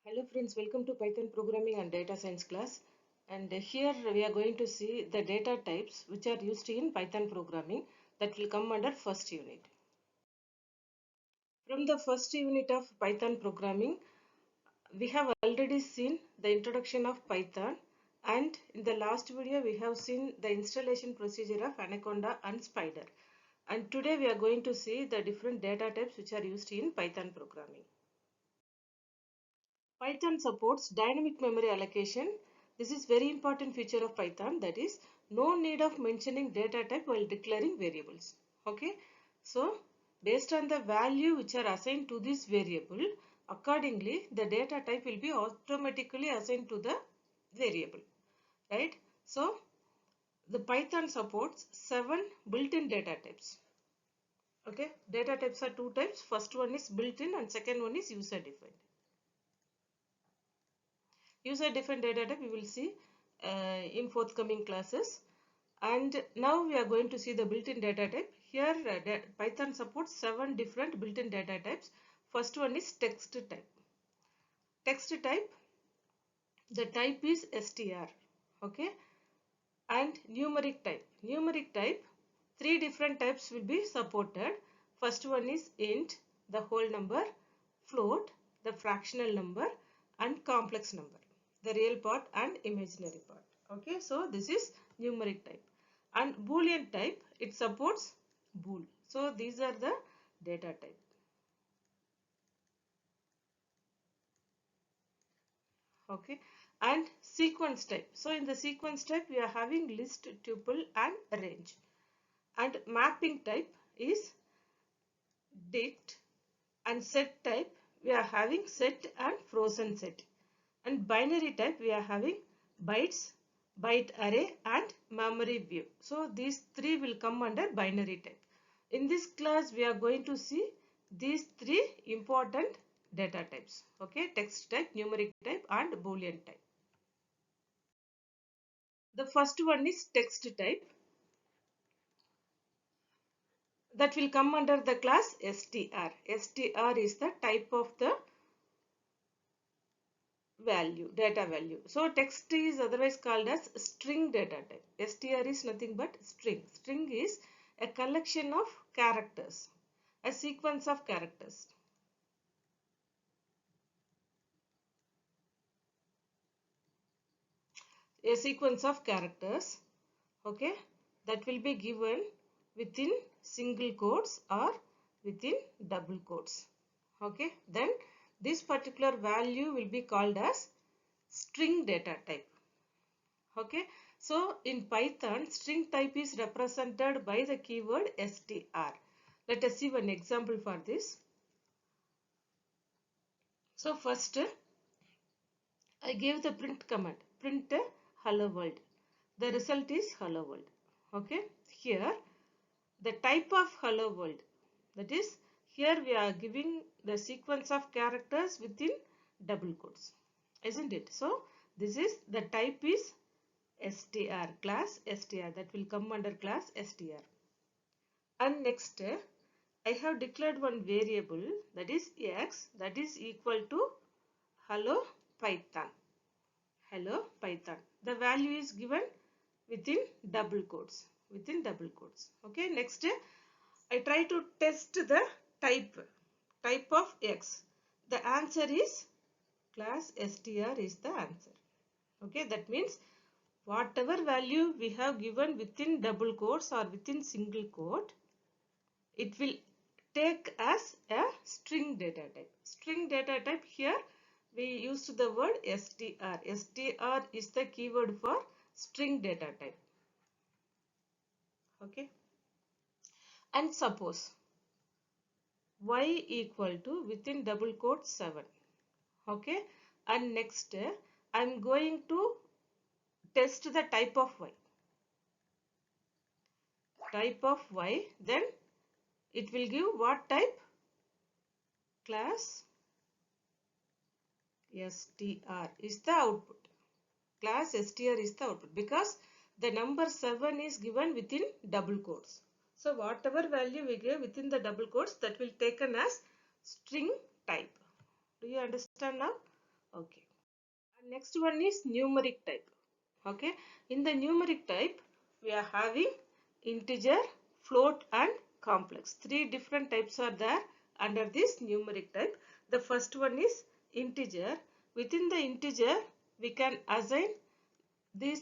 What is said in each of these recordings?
Hello friends, welcome to Python programming and data science class. And here we are going to see the data types which are used in Python programming that will come under first unit. From the first unit of Python programming, we have already seen the introduction of Python, and in the last video we have seen the installation procedure of Anaconda and Spider. And today we are going to see the different data types which are used in Python programming. Python supports dynamic memory allocation. This is very important feature of Python, that is no need of mentioning data type while declaring variables. Okay, so based on the value which are assigned to this variable, accordingly the data type will be automatically assigned to the variable, right? So the Python supports 7 built-in data types. Okay, data types are two types. First one is built-in and second one is user-defined. User-defined data type we will see in forthcoming classes. And now we are going to see the built-in data type. Here Python supports 7 different built-in data types. First one is text type. Text type, the type is str. Okay, and numeric type. Numeric type, 3 different types will be supported. First one is int, the whole number, float, the fractional number, and complex number, the real part and imaginary part. Okay, so this is numeric type. And boolean type, it supports bool. So these are the data type. Okay, and sequence type. So in the sequence type we are having list, tuple, and range. And mapping type is dict, and set type we are having set and frozen set, and binary type we are having bytes, byte array, and memory view. So these three will come under binary type. In this class we are going to see these 3 important data types. Okay, text type, numeric type, and boolean type. The first one is text type, that will come under the class str. Str is the type of the value, data value. So text is otherwise called as string data type. Str is nothing but string. String is a collection of characters, a sequence of characters. A sequence of characters, okay, that will be given within single quotes or within double quotes. Okay, then this particular value will be called as string data type. Okay, so in Python, string type is represented by the keyword str. Let us see one example for this. So first I gave the print command, print hello world. The result is hello world. Okay, here the type of hello world, that is here we are giving the sequence of characters within double quotes, isn't it? So this is the type is str, class str, that will come under class str. And next I have declared one variable, that is x, that is equal to hello Python. Hello Python. The value is given within double quotes. Within double quotes. Okay. Next, I try to test the type of x. The answer is class str is the answer. Okay. That means whatever value we have given within double quotes or within single quote, it will take as a string data type. String data type, here we used the word str. Str is the keyword for string data type. Okay. And suppose y equal to within double quote 7. Okay. And next I am going to test the type of y. Type of y, then it will give what type? Class str is the output. Class str is the output because the number 7 is given within double quotes. So whatever value we give within the double quotes, that will taken as string type. Do you understand now? Okay. And next one is numeric type. Okay. In the numeric type, we are having integer, float and complex. Three different types are there under this numeric type. The first one is integer. Within the integer, we can assign these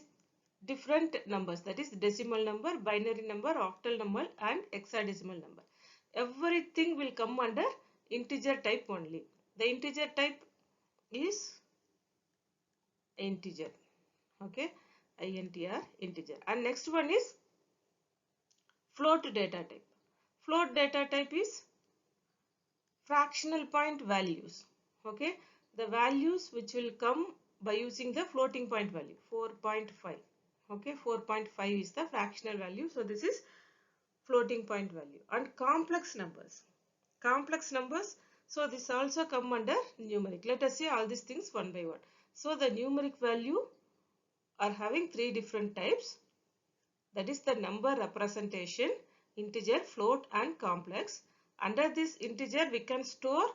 different numbers, that is decimal number, binary number, octal number and hexadecimal number. Everything will come under integer type only. The integer type is integer. Okay, INTR, integer. And next one is float data type. Float data type is fractional point values. Okay, the values which will come by using the floating point value 4.5. Okay, 4.5 is the fractional value. So this is floating point value. And complex numbers. Complex numbers. So this also come under numeric. Let us see all these things one by one. So the numeric value are having three different types. That is the number representation, integer, float and complex. Under this integer we can store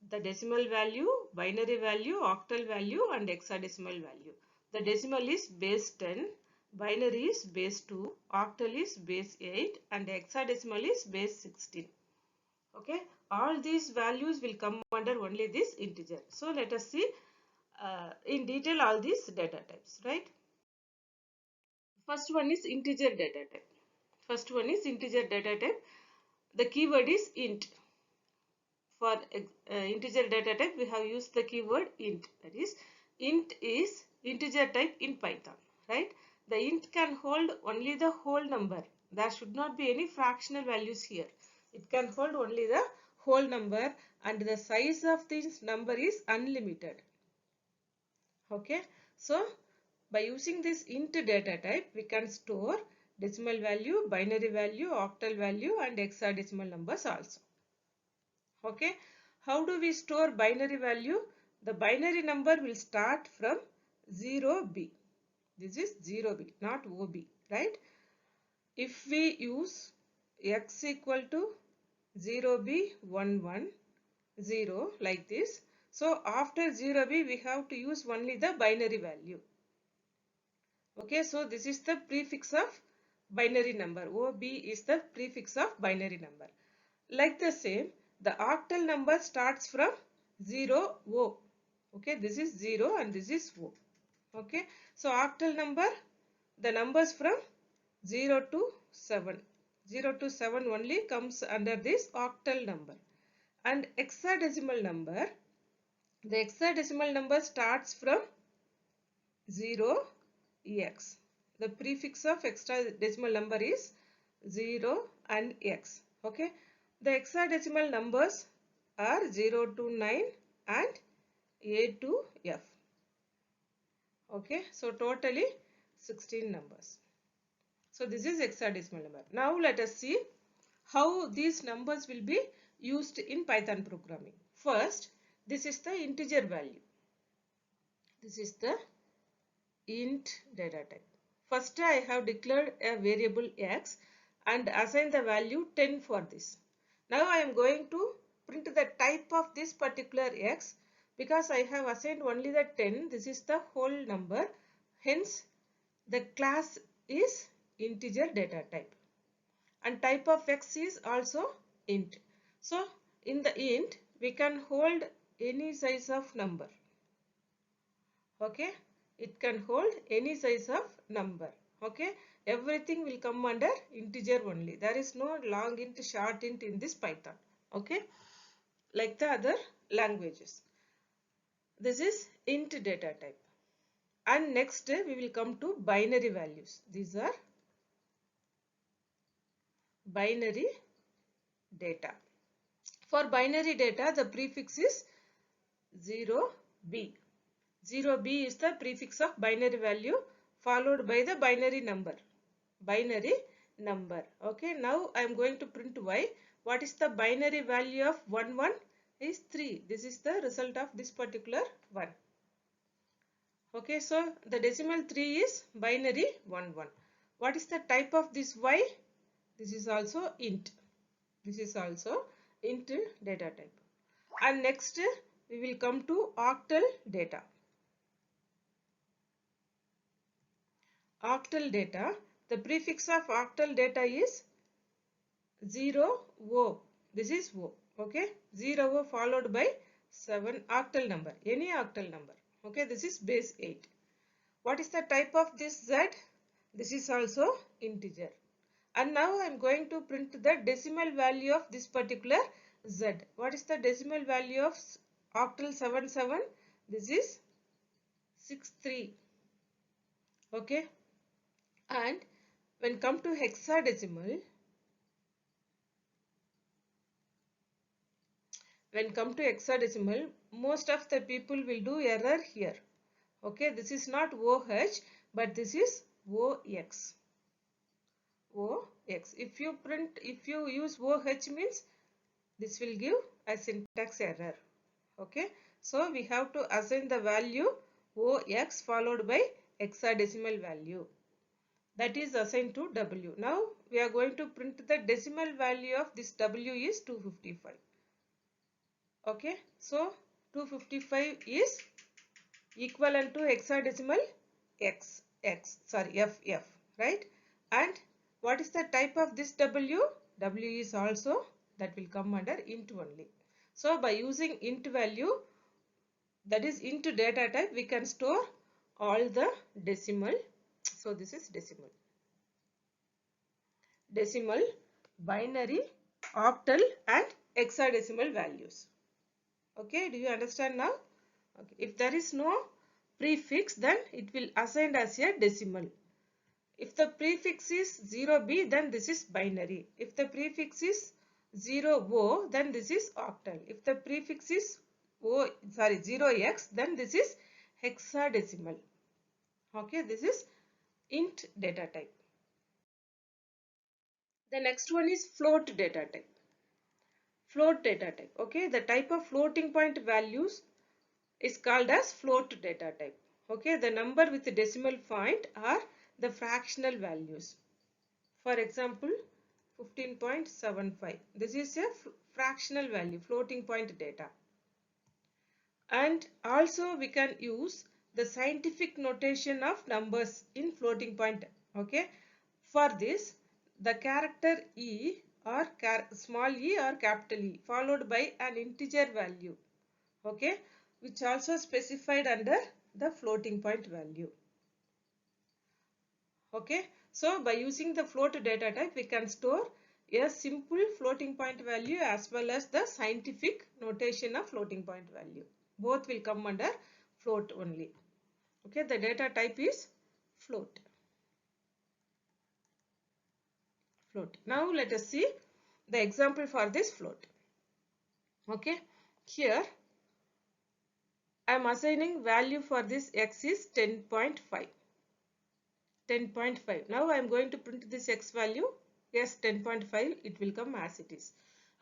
the decimal value, binary value, octal value and hexadecimal value. The decimal is base 10, binary is base 2, octal is base 8 and hexadecimal is base 16. Okay, all these values will come under only this integer. So let us see in detail all these data types, right? First one is integer data type. First one is integer data type. The keyword is int. For integer data type, we have used the keyword int. That is, int is integer type in Python, right? The int can hold only the whole number. There should not be any fractional values here. It can hold only the whole number and the size of this number is unlimited. Okay, so by using this int data type, we can store decimal value, binary value, octal value and hexadecimal numbers also. Okay, how do we store binary value? The binary number will start from 0B. This is 0B, not OB, right? If we use x equal to 0B 1 0 like this, so after 0B we have to use only the binary value. Okay, so this is the prefix of binary number. OB is the prefix of binary number. Like the same, the octal number starts from 0 O. Okay, this is 0 and this is O. Okay, so octal number, the numbers from 0 to 7. 0 to 7 only comes under this octal number. And hexadecimal number, the hexadecimal number starts from 0 x. The prefix of hexadecimal number is 0 and x. Okay. The hexadecimal numbers are 0 to 9 and A to F. Okay. So totally 16 numbers. So this is hexadecimal number. Now let us see how these numbers will be used in Python programming. First, this is the integer value. This is the int data type. First I have declared a variable x and assigned the value 10 for this. Now I am going to print the type of this particular x because I have assigned only the 10. This is the whole number. Hence the class is integer data type. And type of x is also int. So in the int we can hold any size of number. Okay, it can hold any size of number. Okay, everything will come under integer only. There is no long int, short int in this Python. Okay, like the other languages. This is int data type. And next we will come to binary values. These are binary data. For binary data, the prefix is 0B. 0B is the prefix of binary value followed by the binary number. Binary number. Okay, now I am going to print y. What is the binary value of 1 1 is 3. This is the result of this particular one. Okay, so the decimal 3 is binary 1 1. What is the type of this y? This is also int. This is also int data type. And next we will come to octal data. Octal data, the prefix of octal data is 0 O. This is O. Okay, 0 O followed by 7 octal number, any octal number. Okay, this is base 8. What is the type of this Z? This is also integer. And now I am going to print the decimal value of this particular Z. What is the decimal value of octal 77? This is 63. Okay. And when come to hexadecimal, most of the people will do error here. Okay, this is not OH, but this is OX. OX. If you use OH means this will give a syntax error. Okay, so we have to assign the value OX followed by hexadecimal value. That is assigned to W. Now we are going to print the decimal value of this W is 255. Okay, so 255 is equivalent to hexadecimal FF, right? And what is the type of this W? W is also, that will come under int only. So by using int value, that is int data type, we can store all the decimal. So this is decimal, binary, octal and hexadecimal values. Okay, do you understand now? Okay. If there is no prefix, then it will assign as a decimal. If the prefix is 0b, then this is binary. If the prefix is 0o, then this is octal. If the prefix is 0x, then this is hexadecimal. Okay, this is int data type. The next one is float data type. Float data type. Okay, the type of floating point values is called as float data type. Okay, the number with the decimal point are the fractional values. For example, 15.75. This is a fractional value, floating point data. And also we can use the scientific notation of numbers in floating point. Okay, for this the character E or small e or capital E followed by an integer value. Okay, which also specified under the floating point value. Okay, so by using the float data type, we can store a simple floating point value as well as the scientific notation of floating point value. Both will come under float only. Okay, the data type is float. Now let us see the example for this float. Okay, here I am assigning value for this x is 10.5. 10.5. Now I am going to print this x value. Yes, 10.5, it will come as it is.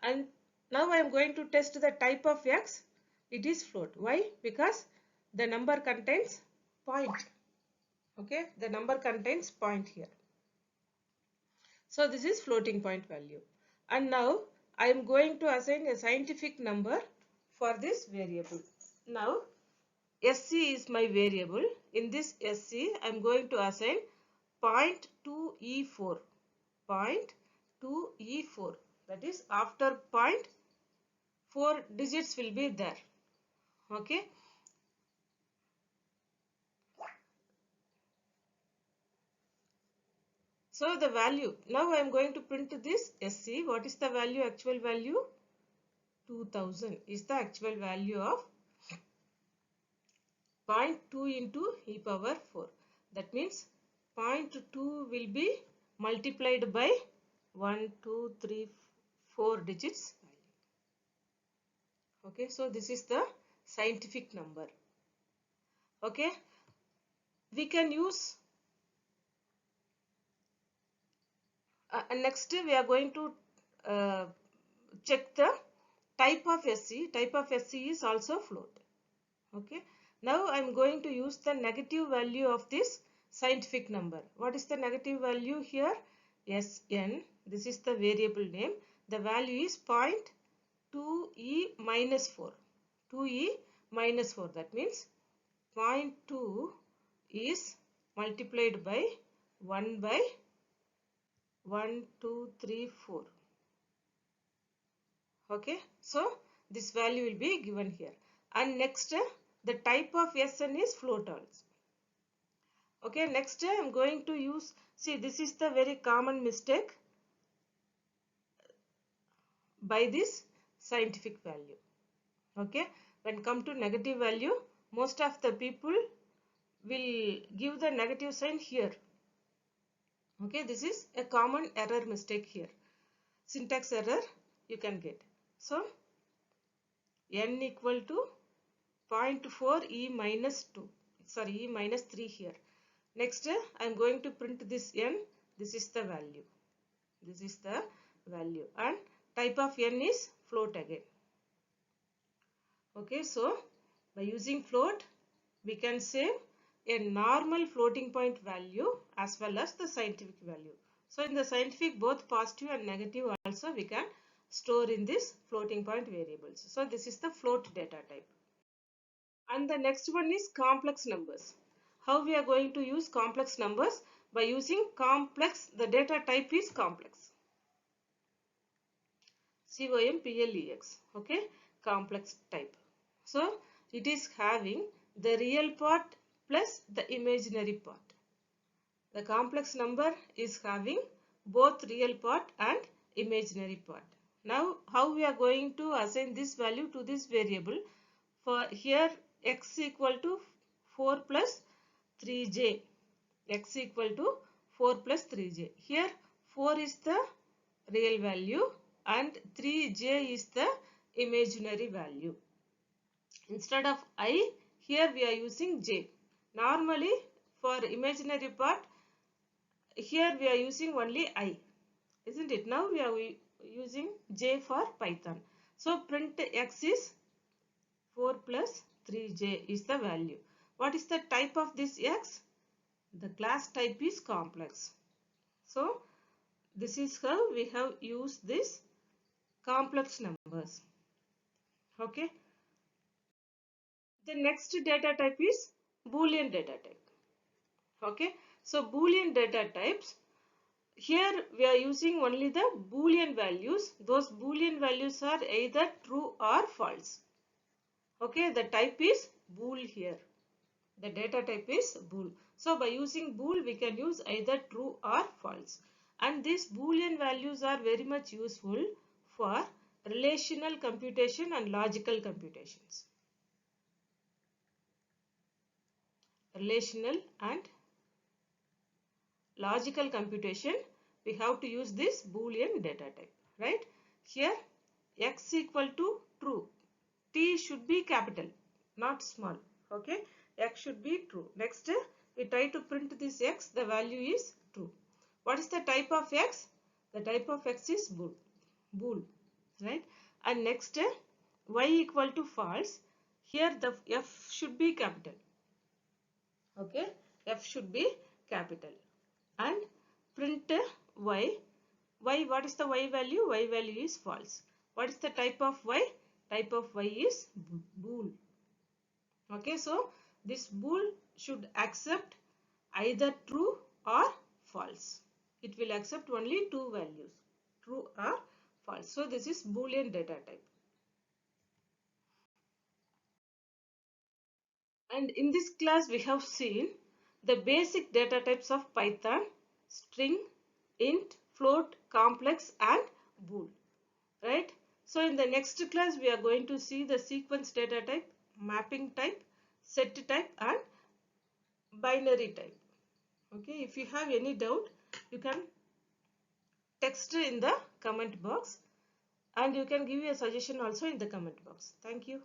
And now I am going to test the type of x. It is float. Why? Because the number contains point. Okay, the number contains point here. So this is floating point value. And now I am going to assign a scientific number for this variable. Now SC is my variable. In this SC I am going to assign 0.2E4. 0.2E4. That is after point 4 digits will be there. Okay. So the value, now I am going to print this SC. What is the value, actual value? 2000 is the actual value of 0.2 into e power 4. That means 0.2 will be multiplied by 1, 2, 3, 4 digits. Okay, so this is the scientific number. Okay, we can use next we are going to check the type of SC. Type of SC is also float. Okay, now I am going to use the negative value of this scientific number. What is the negative value here? Sn. This is the variable name. The value is 0.2e minus 4. 2e minus 4. That means 0.2 is multiplied by 1 by 1, 2, 3, 4. Okay, so this value will be given here. And next, the type of Sn is float also. Okay, next I am going to use, see, this is the very common mistake by this scientific value. Okay, when come to negative value, most of the people will give the negative sign here. Okay, this is a common error mistake here. Syntax error you can get. So, n equal to 0.4 e minus 2. Sorry, e minus 3 here. Next, I am going to print this n. This is the value. This is the value. And type of n is float again. Okay, so by using float, we can save a normal floating point value as well as the scientific value. So in the scientific, both positive and negative also we can store in this floating point variables. So this is the float data type. And the next one is complex numbers. How we are going to use complex numbers? By using complex, the data type is complex. COMPLEX. Okay, complex type. So it is having the real part plus the imaginary part. The complex number is having both real part and imaginary part. Now how we are going to assign this value to this variable? For here x equal to 4 plus 3j. X equal to 4 plus 3j. Here 4 is the real value and 3j is the imaginary value. Instead of I, here we are using j. Normally for imaginary part, here we are using only I, isn't it? Now we are using j for Python. So print x is 4 plus 3j is the value. What is the type of this x? The class type is complex. So this is how we have used this complex numbers. Okay. The next data type is Boolean data type. Okay. So Boolean data types, here we are using only the Boolean values. Those Boolean values are either true or false. Okay, the type is bool here. The data type is bool. So by using bool, we can use either true or false. And these Boolean values are very much useful for relational computation and logical computations. Relational and logical computation, we have to use this Boolean data type, right? Here x equal to true. T should be capital, not small. Okay, x should be true. Next, we try to print this x, the value is true. What is the type of x? The type of x is bool. Bool, right? And next, y equal to false. Here the f should be capital. Okay, f should be capital. And print y. Y, what is the y value? Y value is false. What is the type of y? Type of y is bool. Okay, so this bool should accept either true or false. It will accept only two values, true or false. So this is Boolean data type. And in this class we have seen the basic data types of Python: string, int, float, complex and bool. Right? So in the next class we are going to see the sequence data type, mapping type, set type and binary type. Okay, if you have any doubt, you can text in the comment box and you can give a suggestion also in the comment box. Thank you.